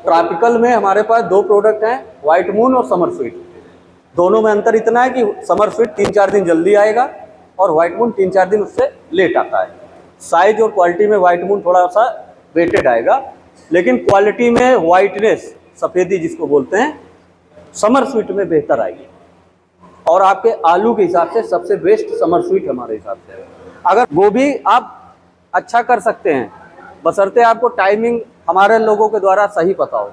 Tropical में हमारे पास दो प्रोडक्ट हैं, व्हाइट मून और समर स्वीट। दोनों में अंतर इतना है कि समर स्वीट 3-4 दिन जल्दी आएगा और व्हाइट मून 3-4 दिन उससे लेट आता है। साइज और क्वालिटी में व्हाइट मून थोड़ा सा वेटेड आएगा, लेकिन क्वालिटी में वाइटनेस, सफ़ेदी जिसको बोलते हैं, समर स्वीट में बेहतर आएगी। और आपके आलू के हिसाब से सबसे बेस्ट समर स्वीट हमारे हिसाब से है। अगर गोभी आप अच्छा कर सकते हैं, बशर्ते आपको टाइमिंग हमारे लोगों के द्वारा सही पता हो।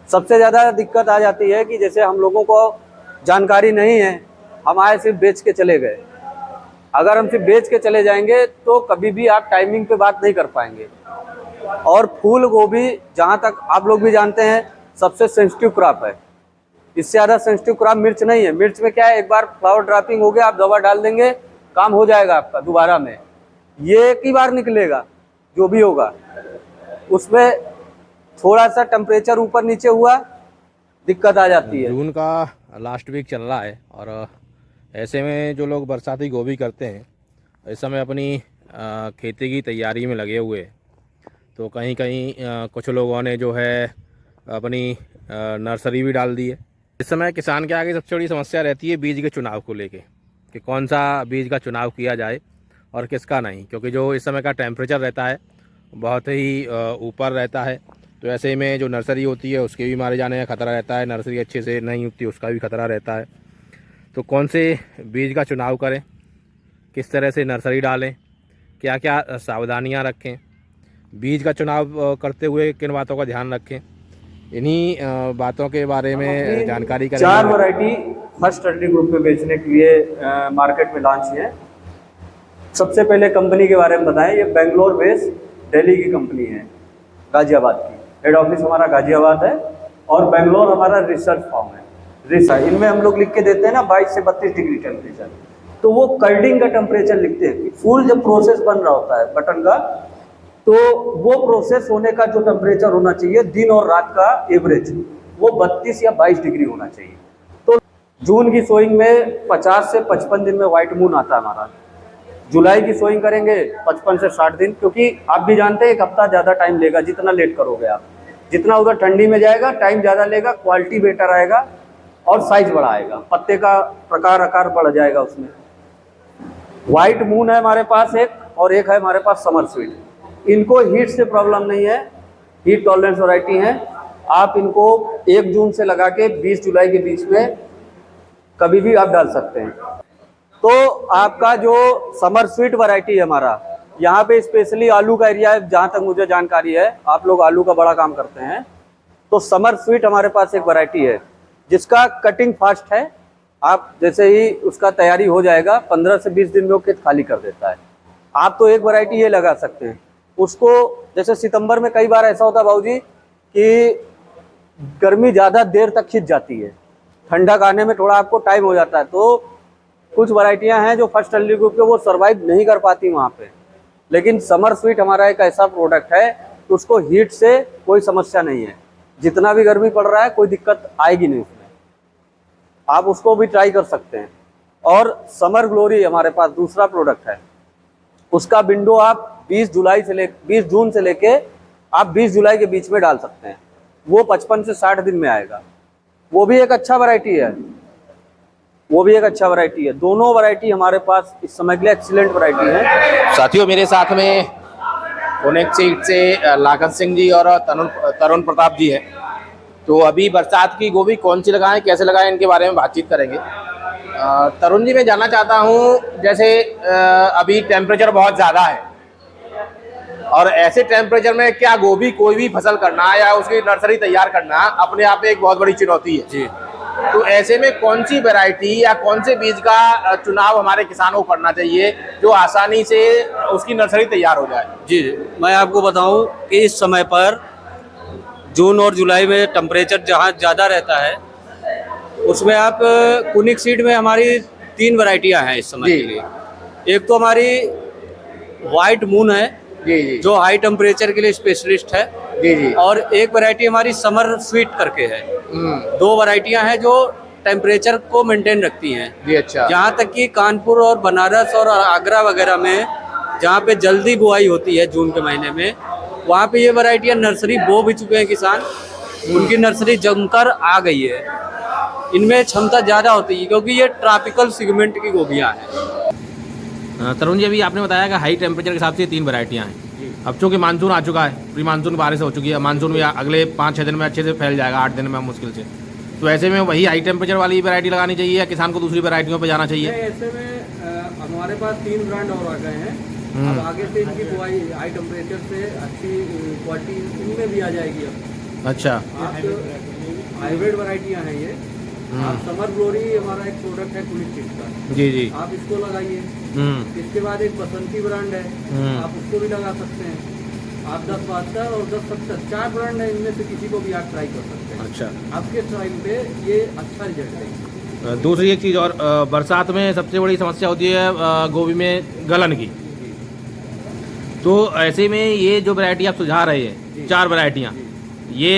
सबसे ज़्यादा दिक्कत आ जाती है कि जैसे हम लोगों को जानकारी नहीं है, हम आए सिर्फ बेच के चले गए। अगर हम सिर्फ बेच के चले जाएंगे तो कभी भी आप टाइमिंग पे बात नहीं कर पाएंगे। और फूल गोभी जहाँ तक आप लोग भी जानते हैं सबसे सेंसिटिव क्रॉप है। इससे ज़्यादा सेंसिटिव क्रॉप मिर्च नहीं है। मिर्च में क्या है, एक बार फ्लावर ड्रॉपिंग हो गया, आप दवा डाल देंगे, काम हो जाएगा आपका दोबारा में। ये एक ही बार निकलेगा जो भी होगा, उसमें थोड़ा सा टेम्परेचर ऊपर नीचे हुआ दिक्कत आ जाती है। जून का लास्ट वीक चल रहा है और ऐसे में जो लोग बरसाती गोभी करते हैं इस समय अपनी खेती की तैयारी में लगे हुए हैं। तो कहीं कहीं कुछ लोगों ने जो है अपनी नर्सरी भी डाल दी है। इस समय किसान के आगे सबसे बड़ी समस्या रहती है बीज के चुनाव को लेके, कि कौन सा बीज का चुनाव किया जाए और किसका नहीं, क्योंकि जो इस समय का टेम्परेचर रहता है बहुत ही ऊपर रहता है। तो ऐसे में जो नर्सरी होती है उसके भी मारे जाने का खतरा रहता है, नर्सरी अच्छे से नहीं उगती उसका भी खतरा रहता है। तो कौन से बीज का चुनाव करें, किस तरह से नर्सरी डालें, क्या क्या सावधानियां रखें, बीज का चुनाव करते हुए किन बातों का ध्यान रखें, इन्हीं बातों के बारे में जानकारी करेंगे। 4 वैरायटी फर्स्ट अर्ली ग्रुप में बेचने के लिए मार्केट में लॉन्च है। सबसे पहले कंपनी के बारे में बताएं। ये बेंगलोर बेस्ड दिल्ली की कंपनी है, गाजियाबाद की। हेड ऑफिस हमारा गाजियाबाद है और बेंगलोर हमारा रिसर्च फॉर्म है। इनमें हम लोग लिख के देते हैं ना 22 से 32 डिग्री टेम्परेचर, तो वो कर्डिंग का टेम्परेचर लिखते हैं। फूल जब प्रोसेस बन रहा होता है बटन का, तो वो प्रोसेस होने का जो टेम्परेचर होना चाहिए दिन और रात का एवरेज, वो 32 या 22 डिग्री होना चाहिए। तो जून की सोइंग में 50 से 55 दिन में व्हाइट मून आता है हमारा। जुलाई की सोइंग करेंगे 55 से 60 दिन, क्योंकि आप भी जानते हैं 1 हफ्ता ज़्यादा टाइम लेगा। जितना लेट करोगे आप, जितना उधर ठंडी में जाएगा टाइम ज़्यादा लेगा, क्वालिटी बेटर आएगा और साइज बड़ा आएगा, पत्ते का प्रकार आकार बढ़ जाएगा उसमें। व्हाइट मून है हमारे पास एक, और एक है हमारे पास समर स्वीट। इनको हीट से प्रॉब्लम नहीं है, हीट टॉलरेंस वैरायटी है। आप इनको 1 जून से लगा के 20 जुलाई के बीच में कभी भी आप डाल सकते हैं। तो आपका जो समर स्वीट वैरायटी है हमारा, यहाँ पे स्पेशली आलू का एरिया है, जहाँ तक मुझे जानकारी है आप लोग आलू का बड़ा काम करते हैं। तो समर स्वीट हमारे पास एक वैरायटी है जिसका कटिंग फास्ट है। आप जैसे ही उसका तैयारी हो जाएगा 15 से 20 दिन में वो खेत खाली कर देता है। आप तो एक वैरायटी ये लगा सकते हैं उसको। जैसे सितंबर में कई बार ऐसा होता है बाबूजी कि गर्मी ज़्यादा देर तक खिंच जाती है, ठंडक आने में थोड़ा आपको टाइम हो जाता है। तो कुछ वैरायटियां हैं जो फर्स्ट अर्ली ग्रुप के वो सर्वाइव नहीं कर पाती वहाँ पे। लेकिन समर स्वीट हमारा एक ऐसा प्रोडक्ट है कि उसको हीट से कोई समस्या नहीं है। जितना भी गर्मी पड़ रहा है कोई दिक्कत आएगी नहीं उसमें, आप उसको भी ट्राई कर सकते हैं। और समर ग्लोरी हमारे पास दूसरा प्रोडक्ट है, उसका विंडो आप 20 जून से लेके आप 20 जुलाई के बीच में डाल सकते हैं। वो 55 से 60 दिन में आएगा। वो भी एक अच्छा वैरायटी है, वो भी एक अच्छा वैरायटी है। दोनों वैरायटी हमारे पास इस समय के लिए एक्सीलेंट वैरायटी है। साथियों, मेरे साथ में कोनेक्ट सीड से लाखन सिंह जी और तरुण प्रताप जी है। तो अभी बरसात की गोभी कौन सी लगाएं, कैसे लगाएं, इनके बारे में बातचीत करेंगे। तरुण जी, मैं जानना चाहता हूं, जैसे अभी टेम्परेचर बहुत ज़्यादा है और ऐसे टेम्परेचर में क्या गोभी कोई भी फसल करना या उसकी नर्सरी तैयार करना अपने आप में एक बहुत बड़ी चुनौती है जी। तो ऐसे में कौन सी वैरायटी या कौन से बीज का चुनाव हमारे किसानों को करना चाहिए जो आसानी से उसकी नर्सरी तैयार हो जाए? जी, मैं आपको बताऊं कि इस समय पर जून और जुलाई में टेम्परेचर जहां ज़्यादा रहता है उसमें आप कोनेक्ट सीड में हमारी 3 वैरायटियां हैं इस समय के लिए। एक तो हमारी व्हाइट मून है जी, जो हाई टेम्परेचर के लिए स्पेशलिस्ट है जी। और एक वैरायटी हमारी समर स्वीट करके है। 2 वैरायटियां हैं जो टेम्परेचर को मेंटेन रखती हैं जी। अच्छा। जहाँ तक कि कानपुर और बनारस और आगरा वगैरह में जहाँ पे जल्दी बुआई होती है जून के महीने में, वहाँ पे ये वैरायटियाँ नर्सरी बो भी चुके हैं किसान, उनकी नर्सरी जमकर आ गई है। इनमें क्षमता ज़्यादा होती है क्योंकि ये ट्रॉपिकल सेगमेंट की गोभियाँ हैं। तरुण जी, अभी आपने बताया कि हाई टेम्परेचर के हिसाब से 3 वैरायटियाँ हैं। अब चूँकि मानसून आ चुका है, प्री मानसून बारिश हो चुकी है, मानसून भी अगले 5-6 दिन में अच्छे से फैल जाएगा, 8 दिन में मुश्किल से। तो ऐसे में वही हाई टेम्परेचर वाली वैरायटी लगानी चाहिए या किसान को दूसरी वैरायटियों पे जाना चाहिए? ऐसे में हमारे पास 3 ब्रांड और आ गए हैं। अब आगे से इनकी बुआई हाई टेम्परेचर से अच्छी क्वालिटी इनमें भी आ जाएगी। अब अच्छा, हाइब्रिड वैरायटियाँ हैं ये। आप समर ग्लोरी हमारा एक प्रोडक्ट है कुलिस्टिक का, जी जी, आप इसको लगाइए। इसके बाद एक बसंती ब्रांड है, आप उसको भी लगा सकते हैं। आप 10-72 और 10-70 4 ब्रांड है, इनमें से किसी को भी आप ट्राई कर सकते हैं। अच्छा, आपके टाइम पे ये अच्छा रिजल्ट देगा। दूसरी एक चीज़ और, बरसात में सबसे बड़ी समस्या होती है गोभी में गलन की। तो ऐसे में ये जो वैरायटी आप सुझा रहे हैं, 4 वैरायटियाँ, ये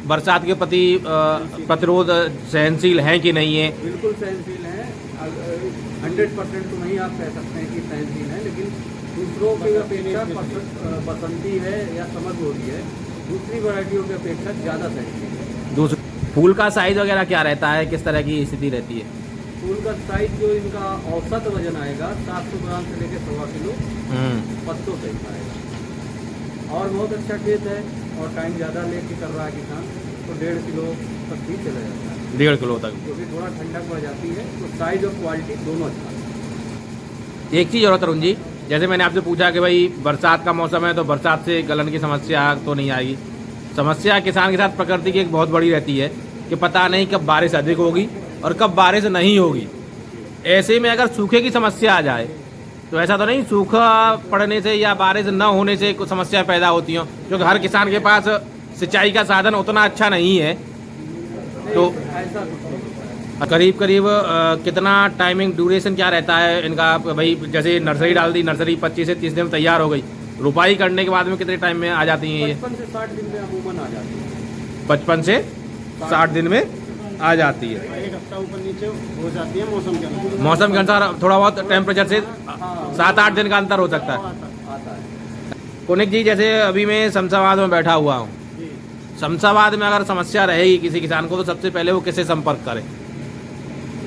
बरसात के प्रति प्रतिरोध सहनशील हैं कि नहीं है? बिल्कुल सहनशील है। 100% तो नहीं आप कह सकते हैं कि सहनशील है, लेकिन दूसरों की अपेक्षा बसंती है या समर ग्लोरी है, दूसरी वैरायटियों की अपेक्षा ज़्यादा सहनशील है। दूसरा फूल का साइज वगैरह क्या रहता है, किस तरह की स्थिति रहती है? फूल का साइज जो इनका औसत वजन आएगा 700 ग्राम से लेकर 1.25 किलो पत्तों से आएगा। और बहुत अच्छा खेत है और टाइम ज़्यादा लेके कर रहा है किसान, तो 1.5 किलो तक भी चला जाता है। 1.5 किलो तक, क्योंकि थोड़ा ठंडक बढ़ जाती है, तो साइज और क्वालिटी दोनों अच्छा है। एक चीज़ और तरुण जी, जैसे मैंने आपसे पूछा कि भाई बरसात का मौसम है तो बरसात से गलन की समस्या तो नहीं आएगी। समस्या किसान के साथ प्रकृति की एक बहुत बड़ी रहती है कि पता नहीं कब बारिश अधिक होगी और कब बारिश नहीं होगी। ऐसे में अगर सूखे की समस्या आ जाए तो ऐसा तो नहीं सूखा पड़ने से या बारिश न होने से कुछ समस्या पैदा होती हो, क्योंकि हर किसान के पास सिंचाई का साधन उतना अच्छा नहीं है। तो ऐसा करीब करीब कितना टाइमिंग ड्यूरेशन क्या रहता है इनका? भाई जैसे नर्सरी डाल दी, नर्सरी 25 से 30 दिन में तैयार हो गई, रुपाई करने के बाद में कितने टाइम में आ जाती हैं ये? 55 से 60 दिन में अमूमन आ जाती है। 55 से 60 दिन में आ जाती है। 1 हफ्ता ऊपर नीचे हो जाती है मौसम के अनुसार। मौसम के अनुसार थोड़ा बहुत टेम्परेचर से 7-8 दिन का अंतर हो सकता है। आता है। कुनिक जी, जैसे अभी मैं शमशाबाद में बैठा हुआ हूँ, शमशाबाद में अगर समस्या रहेगी किसी किसान को तो सबसे पहले वो किससे संपर्क करे?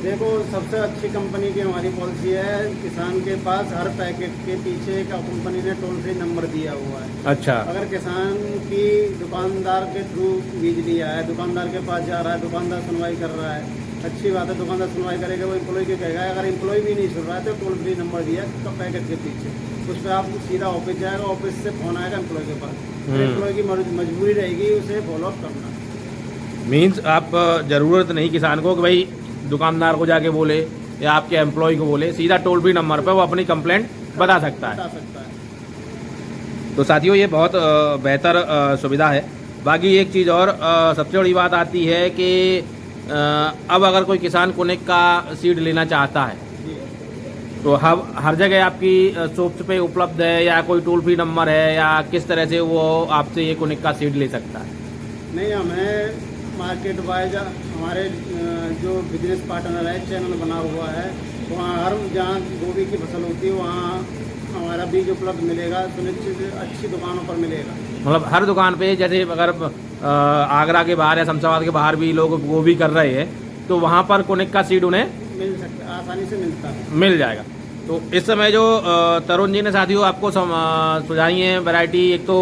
देखो, सबसे अच्छी कंपनी की हमारी पॉलिसी है, किसान के पास हर पैकेट के पीछे एक कंपनी ने टोल फ्री नंबर दिया हुआ है। अच्छा, अगर किसान की दुकानदार के थ्रू बीज लिया है, दुकानदार के पास जा रहा है, दुकानदार सुनवाई कर रहा है, अच्छी बात है, दुकानदार सुनवाई करेगा, वो एम्प्लॉय के कहेगा। अगर एम्प्लॉय भी नहीं सुन रहा है तो टोल फ्री नंबर दिया है पैकेट के पीछे, उस पर आप सीधा ऑफिस जाएगा, ऑफिस से फोन आएगा एम्प्लॉय के पास। एम्प्लॉय की मजबूरी रहेगी उसे फॉलोअप करना। मीन्स आप ज़रूरत नहीं किसान को कि भाई दुकानदार को जाके बोले या आपके एम्प्लॉय को बोले, सीधा टोल फ्री नंबर पर वो अपनी कंप्लेंट बता सकता है। तो साथियों, ये बहुत बेहतर सुविधा है। बाकी एक चीज़ और सबसे बड़ी बात आती है कि अब अगर कोई किसान कुनिक का सीड लेना चाहता है तो हर जगह आपकी शॉप्स पे उपलब्ध है या कोई टोल फ्री नंबर है या किस तरह से वो आपसे ये कुनिक का सीड ले सकता है? नहीं, हमें मार्केट वाइज हमारे जो बिजनेस पार्टनर है, चैनल बना हुआ है, वहाँ हर जहाँ गोभी की फसल होती है वहाँ हमारा बीज उपलब्ध मिलेगा, सुनिश्चित अच्छी दुकानों पर मिलेगा। मतलब हर दुकान पे, जैसे अगर आगरा के बाहर या शमशाबाद के बाहर भी लोग गोभी कर रहे हैं तो वहाँ पर कुनिक का सीड उन्हें मिल सकता है, आसानी से मिलता है, मिल जाएगा। तो इस समय जो तरुण जी ने साथियों आपको सुझाई है वैरायटी, एक तो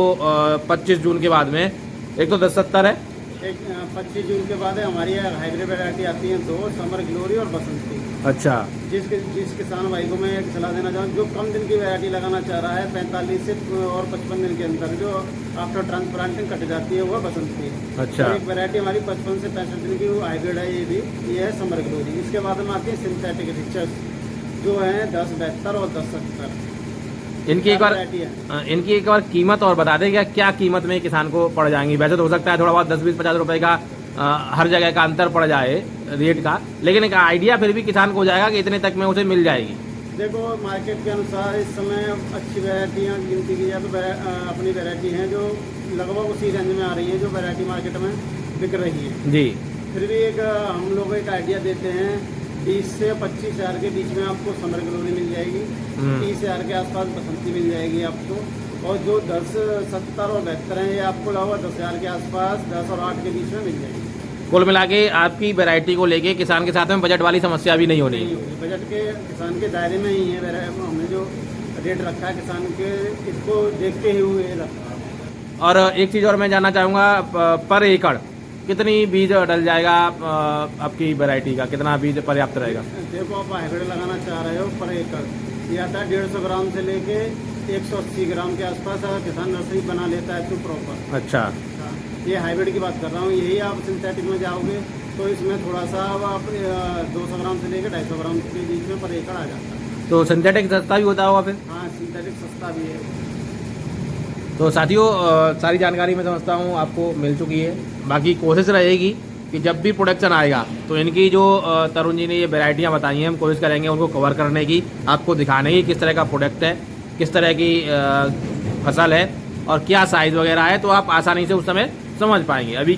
25 जून के बाद में, एक तो 1070 है, एक 25 जून के बाद हमारी हाइब्रिड वैरायटी आती है 2, समर ग्लोरी और बसंती। अच्छा, जिस किसान भाई को मैं एक सलाह देना चाहूँ, जो कम दिन की वैरायटी लगाना चाह रहा है, 45 से और 55 दिन के अंदर जो आफ्टर ट्रांसप्लांटिंग कट जाती है, वह बसंती है। अच्छा, तो एक वैरायटी हमारी 55 से 65 दिन की वो हाइब्रिड है, ये है समर ग्लोरी। इसके बाद में आती है सिंथेटिक रिचर्स जो है 1072 और 1070। इनकी एक बार कीमत और बता दें, क्या कीमत में किसान को पड़ जाएंगी? वैसे तो हो सकता है थोड़ा बहुत 10-20-50 रुपए का हर जगह का अंतर पड़ जाए रेट का, लेकिन एक आइडिया फिर भी किसान को हो जाएगा कि इतने तक में उसे मिल जाएगी। देखो, मार्केट के अनुसार इस समय अच्छी वैरायटियाँ गिनती की जाए तो अपनी वैरायटी हैं जो लगभग उसी रेंज में आ रही है जो वैरायटी मार्केट में बिक रही है जी। फिर भी एक हम लोग एक आइडिया देते हैं, 20 से 25 हज़ार के बीच में आपको समर ग्लोरी मिल जाएगी, 30 हज़ार के आसपास बसंती मिल जाएगी आपको, और जो 10, 70 और 72 हैं ये आपको लगभग 10,000 के आसपास, 10 और 8 के बीच में मिल जाएगी। कुल मिला के आपकी वैरायटी को लेके किसान के साथ में बजट वाली समस्या भी नहीं होनी नहीं है। होगी, बजट के किसान के दायरे में ही है। हमने जो रेट रखा है किसान के, इसको देखते हुए रखा है। और एक चीज़ और मैं जानना चाहूँगा, पर एकड़ कितनी बीज डल जाएगा आपकी वैरायटी का, कितना बीज पर्याप्त रहेगा? देखो आप हाइब्रिड लगाना चाह रहे हो पर एकड़ ये आता है 150 ग्राम से लेके 180 ग्राम के आसपास अगर किसान नर्सरी बना लेता है तो प्रॉपर। अच्छा, ये हाइब्रिड की बात कर रहा हूँ। यही आप सिंथेटिक में जाओगे तो इसमें थोड़ा सा आप 200 ग्राम से लेकर 250 ग्राम के बीच में पर एकड़ आ जाता है। तो सिंथेटिक सस्ता भी होता होगा फिर? हाँ, सिंथेटिक सस्ता भी है। तो साथियों, सारी जानकारी मैं समझता हूँ आपको मिल चुकी है। बाकी कोशिश रहेगी कि जब भी प्रोडक्शन आएगा तो इनकी जो तरुण जी ने ये वैरायटियाँ बताई हैं, हम कोशिश करेंगे उनको कवर करने की, आपको दिखाने की किस तरह का प्रोडक्ट है, किस तरह की फसल है और क्या साइज़ वगैरह है, तो आप आसानी से उस समय समझ पाएंगे। अभी